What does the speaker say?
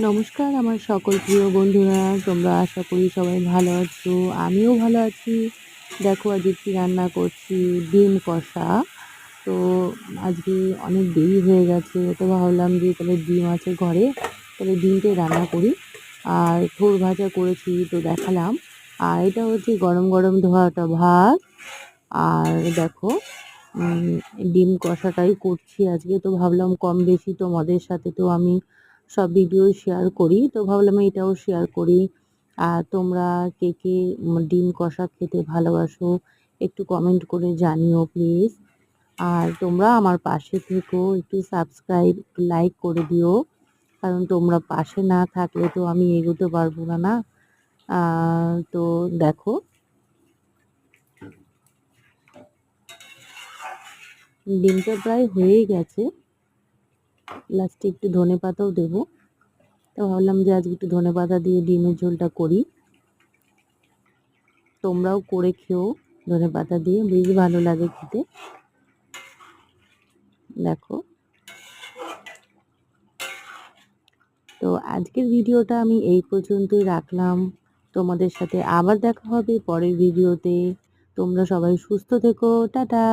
নমস্কার আমার সকল প্রিয় বন্ধুরা, তোমরা আশা করি সবাই ভালো আছো। আমিও ভালো আছি। দেখো আজকে কি রান্না করছি, ডিম কষা। তো আজকে অনেক দেরি হয়ে গেছে, তো ভাবলাম যে তাহলে ডিম আছে ঘরে, তাহলে ডিমটাই রান্না করি। আর থোড় ভাজা করেছি তো দেখালাম। আর এটা হচ্ছে গরম গরম ধোয়াটা ভাত। আর দেখো উম, ডিম কষাটাই করছি আজকে, তো ভাবলাম কম বেশি তোমাদের সাথে তো আমি সব ভিডিও শেয়ার করি, তো ভাবলাম এটাও শেয়ার করি। আর তোমরা কে কে ডিম কষা খেতে ভালোবাসো একটু কমেন্ট করে জানিও প্লিজ। আর তোমরা আমার পাশে থেকো, একটু সাবস্ক্রাইব একটু লাইক করে দিও, কারণ তোমরা পাশে না থাকলে তো আমি এগোতে পারবো না না। তো দেখো ডিমটা প্রায় হয়েই গেছে, লাস্টে একটু ধনেপাতাও দেবো। তো ভাবলাম যে আজকে একটু ধনেপাতা দিয়ে ডিমের ঝোলটা করি, তোমরাও করে খেও ধনেপাতা দিয়ে, বেশ ভালো লাগে খেতে। দেখো, তো আজকের ভিডিওটা আমি এই পর্যন্তই রাখলাম। তোমাদের সাথে আবার দেখা হবে পরের ভিডিওতে। তোমরা সবাই সুস্থ থেকো, টাটা।